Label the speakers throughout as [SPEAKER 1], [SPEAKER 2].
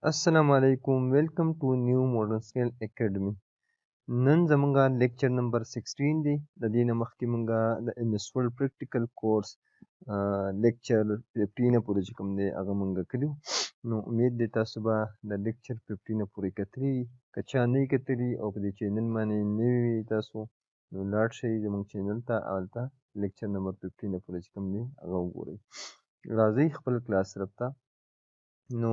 [SPEAKER 1] السلام علیکم ویلکم ټو نیو ماډرن سکیل اکیډمي. نن زمونږه لیکچر نمبر 16 دی. د دې نه مخکې مونږه د ایم ایس ورډ پریکټیکل کورس لیکچر 15 پورې چې کوم دی هغه مونږه کړي. نو امید دی تاسو به د لیکچر 15 پورې کتلي وي. که چا نه یې کتلي او په دې چینل باندې نوي وي تاسو نو لاړ شئ زموږ چینل ته، هلته لیکچر نمبر 15 پورې چې کوم دی هغه وګورئ. راځئ خپل کلاس طرف ته. نو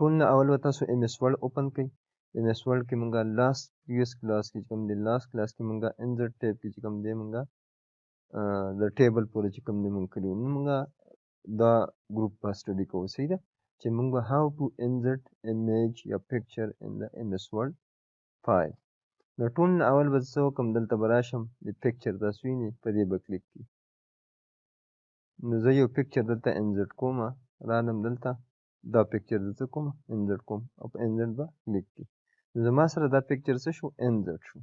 [SPEAKER 1] ټول نه اول به تاسو ایم ایس ورډ اوپن کړئ. ایم ایس ورډ کې مونږه لاست پریویس کلاس کې چې کوم دی لاست کلاس کې مونږه انزرټ ټیب کې چې کوم دی مونږه د ټیبل پورې چې کوم دی مونږ کړي وو. نو مونږه دا ګروپ په سټډي کوو. صحیح ده چې مونږ به هاو ټو انزرټ امیج یا پکچر ان د ایم ایس ورډ فایل. نو ټول نه اول به څه وکړم، دلته به راشم د پکچر تاسو وینئ په دې به کلیک کړئ. نو زه یو پکچر دلته انزرټ کوم، رالم دلته دا پکچر د څه کوم انزرټ کوم او په انزرټ به کلیک کړئ. نو زما سره دا پکچر څه شو انزرټ شو.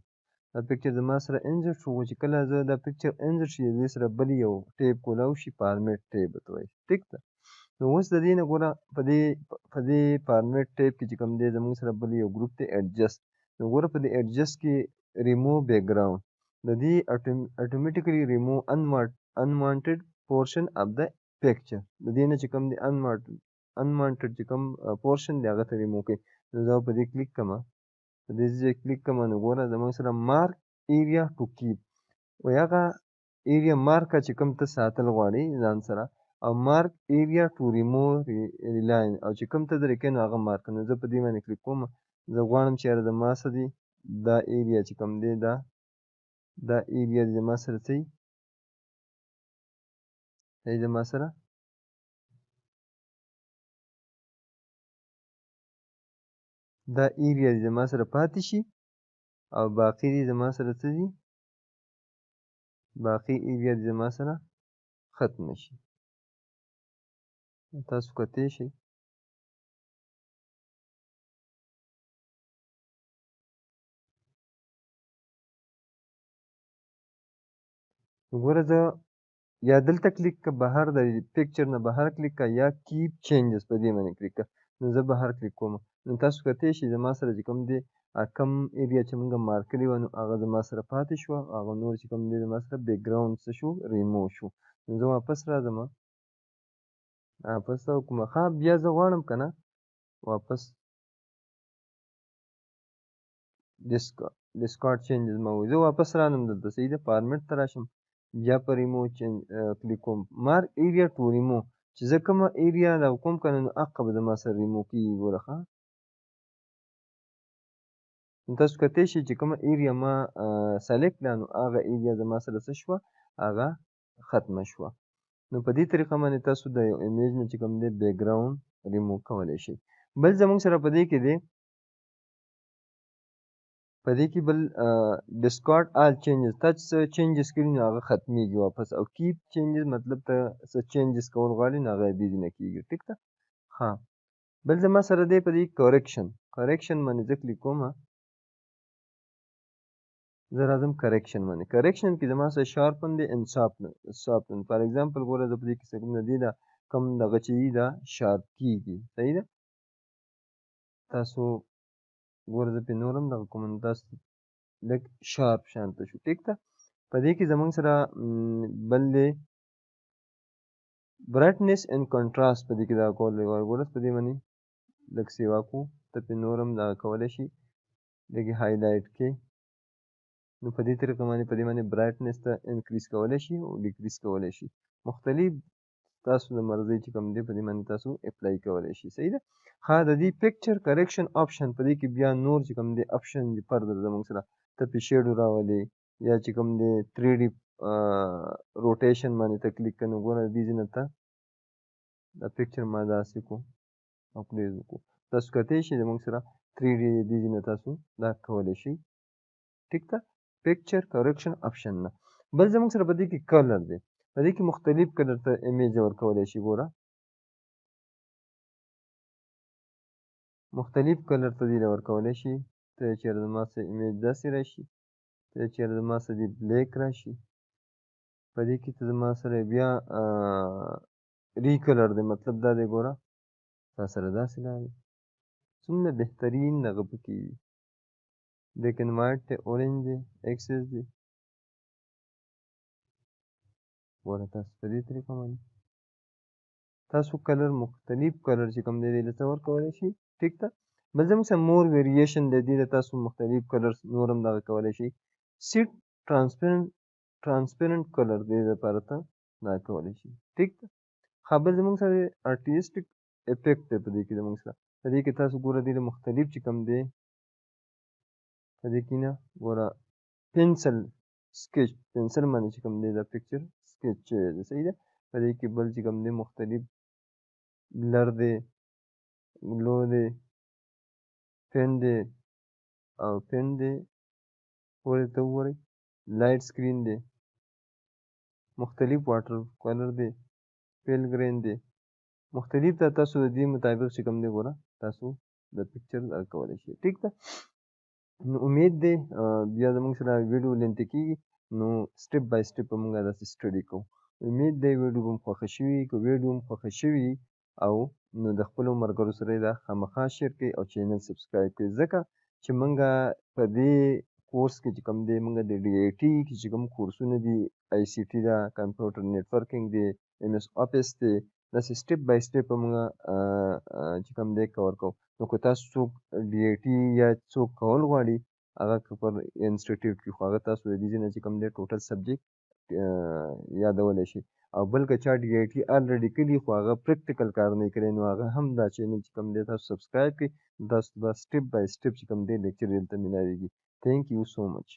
[SPEAKER 1] دا پکچر زما سره انزرټ شو چې کله زه دا پکچر انزرټ شي دې سره بل یو ټیب کولاو شي فارمیټ ټیب ته وایي. ټیک ده. نو اوس د دې نه ګوره په دې فارمیټ ټیب کې چې کوم دی زموږ سره بل یو ګروپ دی ایډجسټ. نو ګوره په دې ایډجسټ کې ریموو بیک ګراوند د دې اتومیټیکلی ریموو انوانټډ پورشن اف د پکچر. د دې نه چې کوم دی انوانټډ چې کوم پورشن دی هغه ته ریموو کوي. نو زه په دې کلیک کوم، په دې ځای کلیک کوم. نو ګوره زموږ سره مارک ایریا ټو کیپ وایي هغه ایریا مارک چې کوم ته ساتل غواړي ځان سره، او مارک ایریا ټو ریموو ریلاین او چې کوم ته درې کوي نو هغه مارک. نو زه په دې باندې کلیک کوم. زه غواړم چې یاره زما څه دی دا ایریا چې کوم دی دا ایریا دی زما سره صحیح زما سره دا ایریا دی زما سره پاتې شي او باقي دی زما سره څه دي باقي ایریا دی زما سره ختم شي. تاسو کتلی شئ. ګوره زه یا دلته کلیک که بهر د پکچر نه بهر کلیک که یا کیپ چینجز په دې باندې کلیک که. نو زه بهر کلیک کوم. نو تاسو کتلی شئ زما سره چې کوم دی کم ایریا چې مونږ مارک کړې وه نو هغه زما سره پاتې شوه، هغه نور چې کوم دی زما سره بیک ګراوند څه شو ریموو شو. نو زه واپس راځم، واپس راوکړم. ښه بیا زه غواړم که نه واپس ډسکارډ چینجز ما وایي. زه واپس رالم دلته صحیح ده فارمیټ ته راشم، بیا په ریموو کلیک کوم. مارک ایریا ټو ریموو چې زه کومه ایریا دا کوم که نه نو هغه به زما سره ریموو کېږي. ګوره ښه نو تاسو کتلی شئ چې کومه ایریا ما سلیکټ کړه نو هغه ایریا زما سره څه شوه هغه ختمه شوه. نو په دې طریقه باندې تاسو د یو امیج نه چې کوم دی بیک ګراوند ریموو کولی شئ. بل زموږ سره په دې کې دی بل ډسکارډ آل چینجز. تا چې څه چینجز کړي نو هغه ختمیږي واپس، او کیپ چینجز مطلب ته څه چینجز کول غواړي نو هغه بیزي نه کېږي. ټیک ده. ښه بل زما سره دی په دې کریکشن باندې زه کلیک کوم. زه راځم کریکشن باندې. کریکشن کې زما سره شارپن دی ان سافټن. فار ایگزامپل ګوره زه په دې کې څه کوم دی دا کم دغه چې دي دا شارپ کېږي. صحیح ده. تاسو ګوره زه پرې نور هم دغه کوم نو تاسو لږ شارپ شانته شو. ټیک ده. په دې کې زموږ سره بل دی برایټنس اینډ کنټراسټ. په دې کې دغه کول غواړو. ګوره په دې باندې لږ سیوا کړو. ته پرې نور هم دغه کولی شي لږ یې هایلایټ کړې. نو په دې طریقه باندې په دې باندې برایټنس ته انکریز کولی شي او ډیکریز کولی شي. مختلف تاسو د مرضۍ چې کوم دی په دې باندې تاسو اپلای کولی شي. صحیح ده. ښه د دې پکچر کریکشن آپشن په دې کې بیا نور چې کوم دی آپشن دي فردر زموږ سره. ته پې شیډو راولې یا چې کوم دی 3D روټیشن باندې ته کلیک کړه. نو ګوره دې ځای نه ته دا پکچر ما داسې کړو او پلیز وکړو. تاسو کتلی شئ زموږ سره 3D دې ځای نه تاسو دا کولی شئ. ټیک ده. پکچر کریکشن آپشن نه. بل زموږ سره په دې کې کلر دی. په دې کې مختلف کلر ته امیج ورکولی شي. ګوره مختلف کلر ته دې ورکولی شي. ته چېرې زما څه امیج داسې راشي، ته چېرې زما څه دې بلیک راشي. په دې کې ته زما سره بیا ری کلر دی، مطلب دا دی ګوره تا سره داسې راغلی. څومره بهترین دغه پکې وي. بلیک اینډ وایټ دی، اورنج دی، ایکسس دی. ګوره تاسو په دې طریقه باندې تاسو کلر مختلف کلر چې کوم دی دې ته ورکولی شي. ټیک ده. بل زموږ سره مور ویریشن دی، دې ته تاسو مختلف کلرز نور هم دغه کولی شي. سیټ ټرانسپیرنټ کلر دې لپاره ته دا کولی شي. ټیک ده. ښه بل زموږ سره ارټیسټیک افیکټ دی په دې کې زموږ سره. په دې کې تاسو ګوره دې مختلف چې کوم دی په دې کې نه ګوره پنسل سکیچ، پنسل باندې چې کوم دی دا پکچر سکیچ شوی دی. صحیح ده. په دې کې بل چې کوم دی مختلف بلر دی، ګلو دی، پین دی او پین دی. ورته ته وګورئ لایټ سکرین دی، مختلف واټر کلر دی، پیل ګرین دی. مختلف ته تاسو د دې مطابق چې کوم دی ګوره تاسو د پکچر کولی شئ. ټیک ده. نو امید دی بیا زموږ سره ویډیو لینتې کېږي، نو سټپ بای سټپ به موږ داسې سټډي کوو. امید دی ویډیو به مو خوښه شوي وي. که ویډیو مو خوښه شوي او نو د خپلو ملګرو سره یې دا خامخا شیر کړئ او چینل سبسکرایب کړئ، ځکه چې موږ په دې کورس کې چې کوم دی موږ د ډي آی ټي کې چې کوم کورسونه دي، آی سی ټي ده، کمپیوټر نیټورکینګ دی، ایم ایس آفیس دی، داسې سټپ بای سټپ به موږ چې کوم دی کور کوو. نو که تاسو څوک ډي آی ټي یا څوک کول غواړي هغه که پر انسټیټیوټ کې، خو هغه تاسو د دې ځای نه چې کوم دی ټوټل سبجیکټ یادولی شي. او بل که چا ډي آی ټي الریډي کړي خو هغه پریکټیکل کار نه یې کړی، نو هغه هم دا چینل چې کوم دی تاسو سبسکرایب کړئ، تاسو به سټپ بای سټپ چې کوم دی لیکچر دلته میلاویږي. تھینک یو سو مچ.